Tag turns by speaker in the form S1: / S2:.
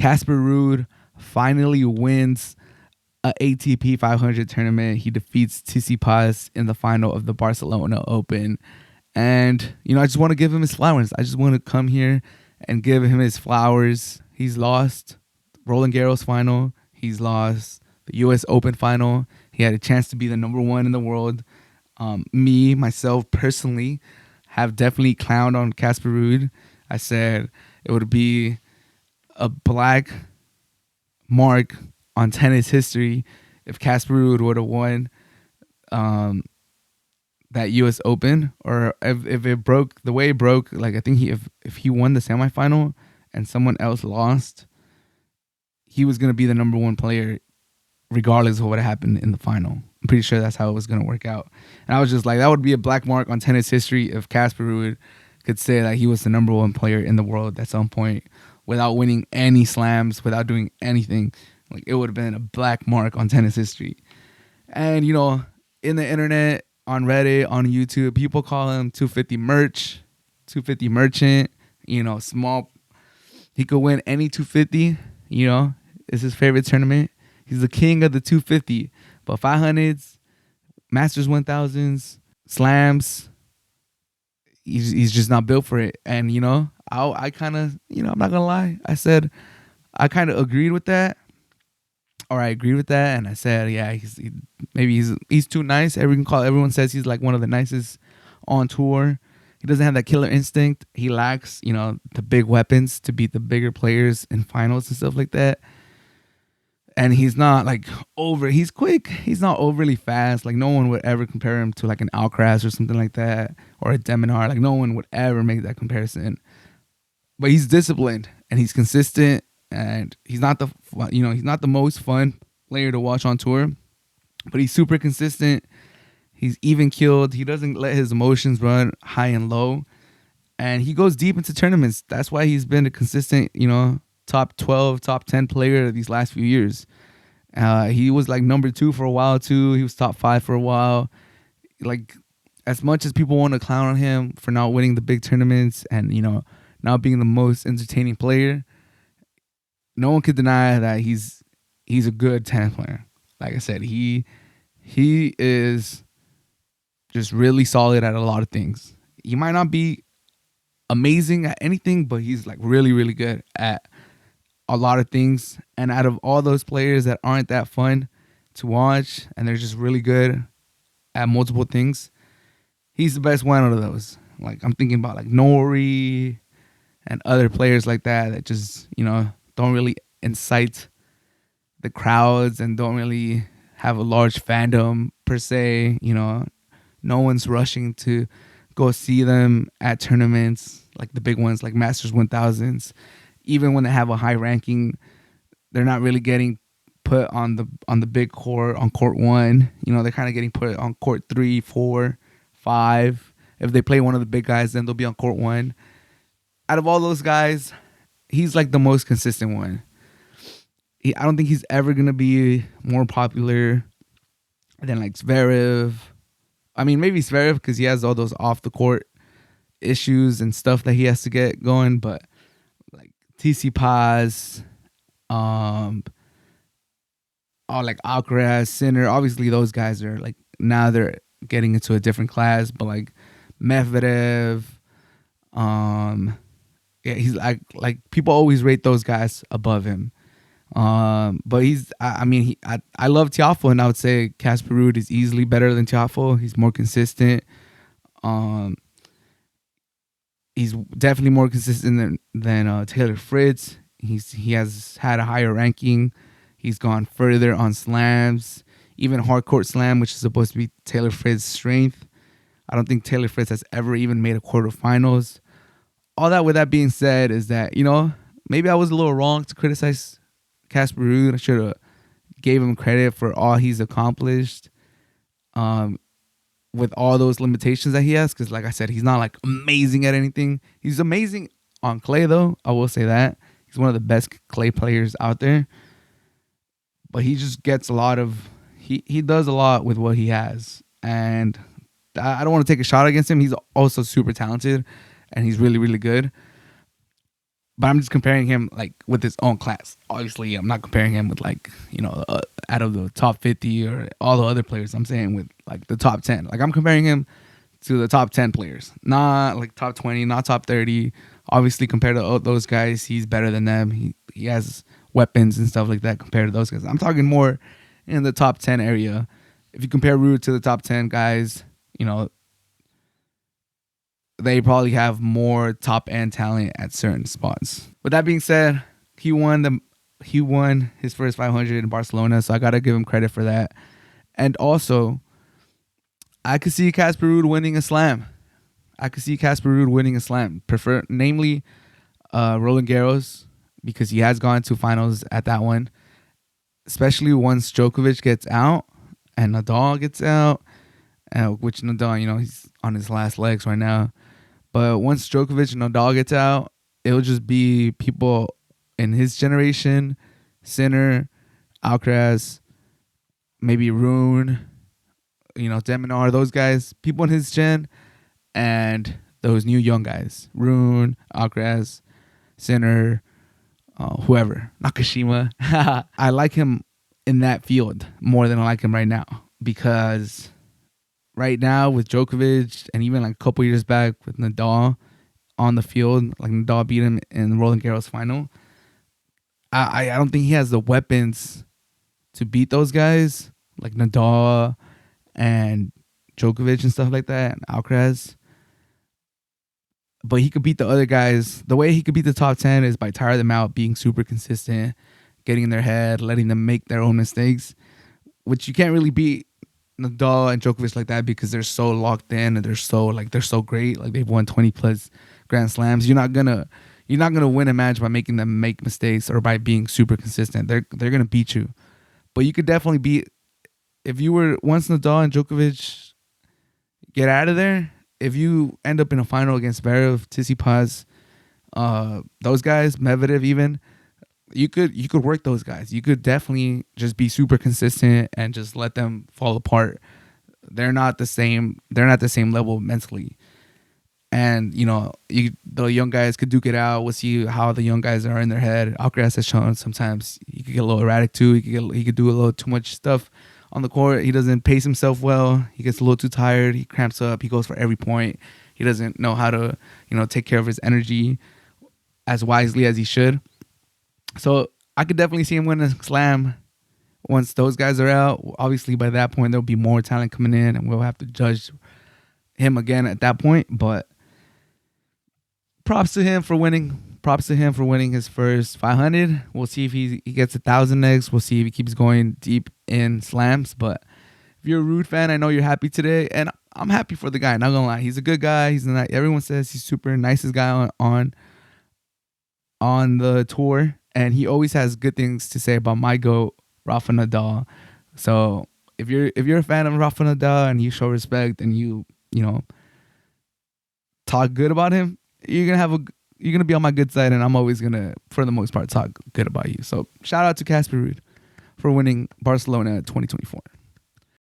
S1: Casper Ruud finally wins a ATP 500 tournament. He defeats Tsitsipas in the final of the Barcelona Open. And, I just want to give him his flowers. I just want to come here and give him his flowers. He's lost Roland Garros final. He's lost the US Open final. He had a chance to be the number one in the world. Myself, personally, have definitely clowned on Casper Ruud. I said it would be a black mark on tennis history if Casper Ruud would have won that US Open, or if it broke the way it broke. Like, I think if he won the semifinal and someone else lost, he was going to be the number one player regardless of what happened in the final. I'm pretty sure that's how it was going to work out. And I was just like, that would be a black mark on tennis history if Casper Ruud could say that he was the number one player in the world at some point without winning any slams, without doing anything. Like, it would have been a black mark on tennis history. And, in the internet, on Reddit, on YouTube, people call him 250 merchant, small. He could win any 250, it's his favorite tournament. He's the king of the 250, but 500s, Masters 1000s, slams, he's just not built for it. And, I kind of, I'm not going to lie. I said, I kind of agreed with that. Or I agreed with that, and I said, yeah, he's too nice. Everyone says he's like one of the nicest on tour. He doesn't have that killer instinct. He lacks, the big weapons to beat the bigger players in finals and stuff like that. And he's not he's quick. He's not overly fast. Like, no one would ever compare him to like an Alcaraz or something like that, or a Deminar. Like, no one would ever make that comparison. But he's disciplined and he's consistent. And he's not the most fun player to watch on tour, but he's super consistent. He's even keeled. He doesn't let his emotions run high and low, and he goes deep into tournaments. That's why he's been a consistent, top 12, top 10 player these last few years. He was like number 2 for a while too. He was top 5 for a while. Like, as much as people want to clown on him for not winning the big tournaments and not being the most entertaining player, no one could deny that he's a good tennis player. Like I said, he is just really solid at a lot of things. He might not be amazing at anything, but he's like really, really good at a lot of things. And out of all those players that aren't that fun to watch and they're just really good at multiple things, he's the best one out of those. Like, I'm thinking about like Nori and other players like that just, don't really incite the crowds and don't really have a large fandom per se. No one's rushing to go see them at tournaments like the big ones, like Masters 1000s. Even when they have a high ranking, they're not really getting put on the big court, on court 1. They're kind of getting put on court 3, 4, 5. If they play one of the big guys, then they'll be on court 1. Out of all those guys, he's like the most consistent one. I don't think he's ever going to be more popular than like Zverev. I mean, maybe Zverev because he has all those off the court issues and stuff that he has to get going. But like Tsitsipas, like Alcaraz, Sinner, obviously those guys are like, now they're getting into a different class. But like Medvedev, yeah, he's like people always rate those guys above him. But I love Tiafoe, and I would say Casper Ruud is easily better than Tiafoe. He's more consistent. He's definitely more consistent than Taylor Fritz. He has had a higher ranking. He's gone further on slams, even hard court slam, which is supposed to be Taylor Fritz's strength. I don't think Taylor Fritz has ever even made a quarterfinals. All that with that being said is that, maybe I was a little wrong to criticize Casper Ruud. I should have gave him credit for all he's accomplished with all those limitations that he has. Because like I said, he's not like amazing at anything. He's amazing on clay though. I will say that. He's one of the best clay players out there. But he just gets a lot of... He does a lot with what he has. And I don't want to take a shot against him. He's also super talented. And he's really, really good. But I'm just comparing him like with his own class. Obviously, I'm not comparing him with like, out of the top 50 or all the other players. I'm saying with like the top 10. Like I'm comparing him to the top 10 players, not like top 20, not top 30. Obviously, compared to those guys, he's better than them. He has weapons and stuff like that compared to those guys. I'm talking more in the top 10 area. If you compare Ruud to the top 10 guys, they probably have more top end talent at certain spots. With that being said, he won his first 500 in Barcelona, so I gotta give him credit for that. And also, I could see Casper Ruud winning a slam. Namely Roland Garros, because he has gone to finals at that one. Especially once Djokovic gets out and Nadal gets out, which Nadal, he's on his last legs right now. But once Djokovic and Nadal gets out, it'll just be people in his generation, Sinner, Alcaraz, maybe Rune, Deminar, those guys, people in his gen, and those new young guys, Rune, Alcaraz, Sinner, whoever, Nakashima. I like him in that field more than I like him right now, because right now with Djokovic and even like a couple years back with Nadal on the field, like Nadal beat him in the Roland Garros final, I don't think he has the weapons to beat those guys like Nadal and Djokovic and stuff like that, and Alcaraz. But he could beat the other guys. The way he could beat the top 10 is by tiring them out, being super consistent, getting in their head, letting them make their own mistakes, which you can't really beat Nadal and Djokovic like that because they're so locked in and they're so great. Like they've won 20 plus Grand Slams. You're not gonna win a match by making them make mistakes or by being super consistent. They're gonna beat you. But you could definitely beat, if you were, once Nadal and Djokovic get out of there, if you end up in a final against Zverev, Tsitsipas, those guys, Medvedev even, you could work those guys. You could definitely just be super consistent and just let them fall apart. They're not the same level mentally. And the young guys could duke it out. We'll see how the young guys are in their head. Alcaraz has shown sometimes he could get a little erratic too. He could do a little too much stuff on the court. He doesn't pace himself well. He gets a little too tired. He cramps up. He goes for every point. He doesn't know how to take care of his energy as wisely as he should. So I could definitely see him win a slam once those guys are out. Obviously, by that point, there'll be more talent coming in, and we'll have to judge him again at that point. But props to him for winning. Props to him for winning his first 500. We'll see if he gets 1,000 next. We'll see if he keeps going deep in slams. But if you're a Ruud fan, I know you're happy today, and I'm happy for the guy. Not gonna lie, he's a good guy. Everyone says he's super nicest guy on the tour. And he always has good things to say about my GOAT, Rafa Nadal. So if you're a fan of Rafa Nadal and you show respect and you talk good about him, you're gonna be on my good side, and I'm always gonna, for the most part, talk good about you. So shout out to Casper Ruud for winning Barcelona 2024.